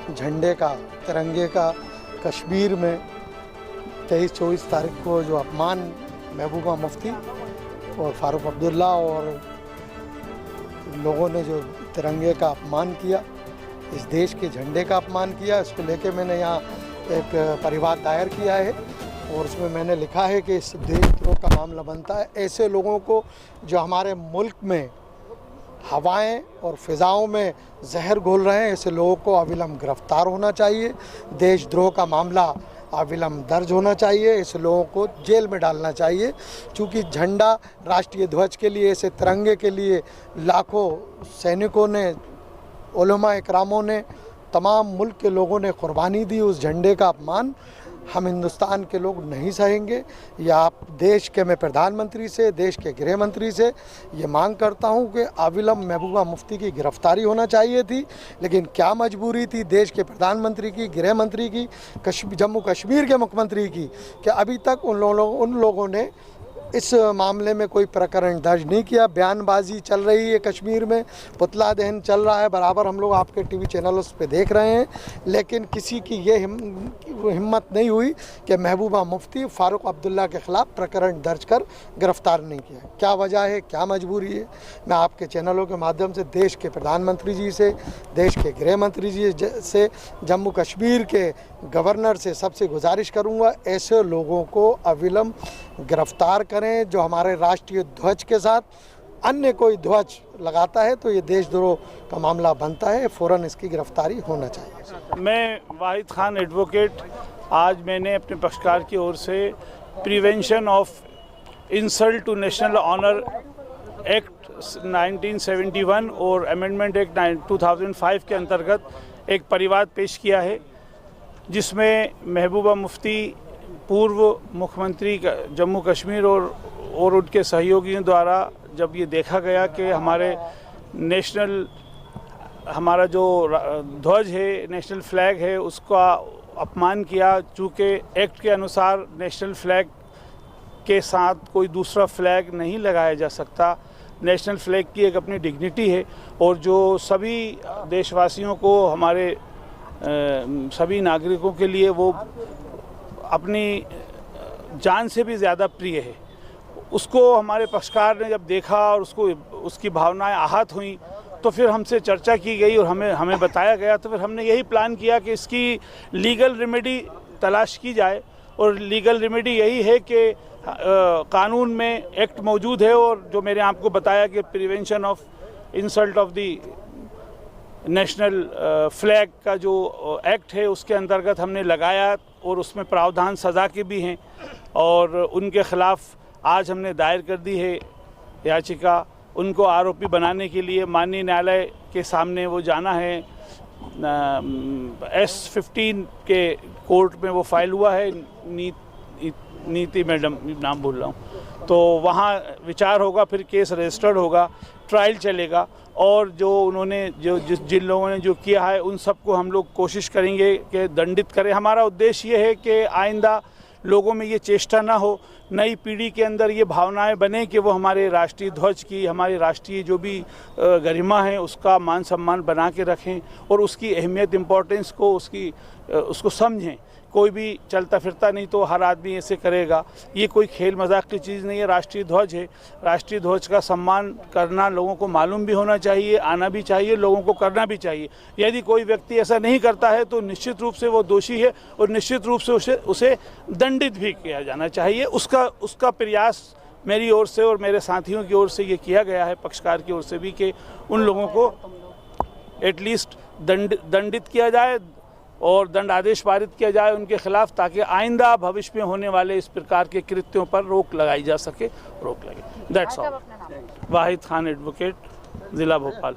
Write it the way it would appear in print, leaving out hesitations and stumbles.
झंडे का, तिरंगे का कश्मीर में 23-24 तारीख को जो अपमान महबूबा मुफ्ती और फ़ारूक अब्दुल्ला और लोगों ने जो तिरंगे का अपमान किया, इस देश के झंडे का अपमान किया, इसको लेके मैंने यहाँ एक परिवाद दायर किया है और उसमें मैंने लिखा है कि इस देशद्रोह का मामला बनता है। ऐसे लोगों को जो हमारे मुल्क में हवाएं और फ़िज़ाओं में जहर घोल रहे हैं, ऐसे लोगों को अविलंब गिरफ्तार होना चाहिए। देशद्रोह का मामला अविलंब दर्ज होना चाहिए। ऐसे लोगों को जेल में डालना चाहिए। चूँकि झंडा राष्ट्रीय ध्वज के लिए, ऐसे तिरंगे के लिए लाखों सैनिकों ने, उलमा इकरामों ने, तमाम मुल्क के लोगों ने कुर्बानी दी। उस झंडे का अपमान हम हिंदुस्तान के लोग नहीं सहेंगे। या आप देश के, मैं प्रधानमंत्री से, देश के गृह मंत्री से ये मांग करता हूं कि अविलंब महबूबा मुफ्ती की गिरफ्तारी होना चाहिए थी, लेकिन क्या मजबूरी थी देश के प्रधानमंत्री की, गृह मंत्री की, जम्मू कश्मीर के मुख्यमंत्री की, कि अभी तक उन लोगों ने इस मामले में कोई प्रकरण दर्ज नहीं किया। बयानबाजी चल रही है कश्मीर में, पुतला दहन चल रहा है, बराबर हम लोग आपके टीवी चैनलों पे देख रहे हैं, लेकिन किसी की ये हिम्मत नहीं हुई कि महबूबा मुफ्ती, फ़ारूक अब्दुल्ला के ख़िलाफ़ प्रकरण दर्ज कर गिरफ़्तार नहीं किया। क्या वजह है, क्या मजबूरी है? मैं आपके चैनलों के माध्यम से देश के प्रधानमंत्री जी से, देश के गृह मंत्री जी से, जम्मू कश्मीर के गवर्नर से सबसे गुजारिश करूँगा, ऐसे लोगों को अविलंब गिरफ्तार करें। जो हमारे राष्ट्रीय ध्वज के साथ अन्य कोई ध्वज लगाता है तो ये देशद्रोह का मामला बनता है, फ़ौरन इसकी गिरफ्तारी होना चाहिए। मैं वाहिद खान एडवोकेट, आज मैंने अपने पक्षकार की ओर से prevention of insult to national honour act 1971 और अमेंडमेंट एक्ट 2005 के अंतर्गत एक परिवाद पेश किया है, जिसमें महबूबा मुफ्ती पूर्व मुख्यमंत्री जम्मू कश्मीर और उनके सहयोगियों द्वारा जब ये देखा गया कि हमारा जो ध्वज है, नेशनल फ्लैग है, उसका अपमान किया। चूँकि एक्ट के अनुसार नेशनल फ्लैग के साथ कोई दूसरा फ्लैग नहीं लगाया जा सकता। नेशनल फ्लैग की एक अपनी डिग्निटी है और जो सभी देशवासियों को, हमारे सभी नागरिकों के लिए वो अपनी जान से भी ज़्यादा प्रिय है। उसको हमारे पक्षकार ने जब देखा और उसकी भावनाएं आहत हुई, तो फिर हमसे चर्चा की गई और हमें बताया गया। तो फिर हमने यही प्लान किया कि इसकी लीगल रेमेडी तलाश की जाए, और लीगल रेमेडी यही है कि कानून में एक्ट मौजूद है, और जो मैंने आपको बताया कि prevention of insult of the national flag का जो एक्ट है, उसके अंतर्गत हमने लगाया और उसमें प्रावधान सज़ा के भी हैं, और उनके ख़िलाफ़ आज हमने दायर कर दी है याचिका। उनको आरोपी बनाने के लिए माननीय न्यायालय के सामने वो जाना है। S15 के कोर्ट में वो फाइल हुआ है, नीति मैडम नाम भूल रहा हूँ, तो वहाँ विचार होगा, फिर केस रजिस्टर्ड होगा, ट्रायल चलेगा, और जो उन्होंने जिन लोगों ने जो किया है उन सबको हम लोग कोशिश करेंगे कि दंडित करें। हमारा उद्देश्य ये है कि आइंदा लोगों में ये चेष्टा ना हो, नई पीढ़ी के अंदर ये भावनाएं बने कि वो हमारे राष्ट्रीय ध्वज की, हमारी राष्ट्रीय जो भी गरिमा है उसका मान सम्मान बना के रखें और उसकी अहमियत, इम्पोर्टेंस को उसको समझें। कोई भी चलता फिरता नहीं तो हर आदमी ऐसे करेगा। ये कोई खेल मजाक की चीज़ नहीं है। राष्ट्रीय ध्वज है, राष्ट्रीय ध्वज का सम्मान करना लोगों को मालूम भी होना चाहिए, आना भी चाहिए, लोगों को करना भी चाहिए। यदि कोई व्यक्ति ऐसा नहीं करता है तो निश्चित रूप से वो दोषी है और निश्चित रूप से उसे दंडित भी किया जाना चाहिए। उसका प्रयास मेरी ओर से और मेरे साथियों की ओर से ये किया गया है, पक्षकार की ओर से भी, कि उन लोगों को एटलीस्ट दंडित किया जाए और दंडादेश पारित किया जाए उनके खिलाफ, ताकि आइंदा भविष्य में होने वाले इस प्रकार के कृत्यों पर रोक लगाई जा सके, रोक लगे। That's all. Wahid Khan advocate, ज़िला भोपाल।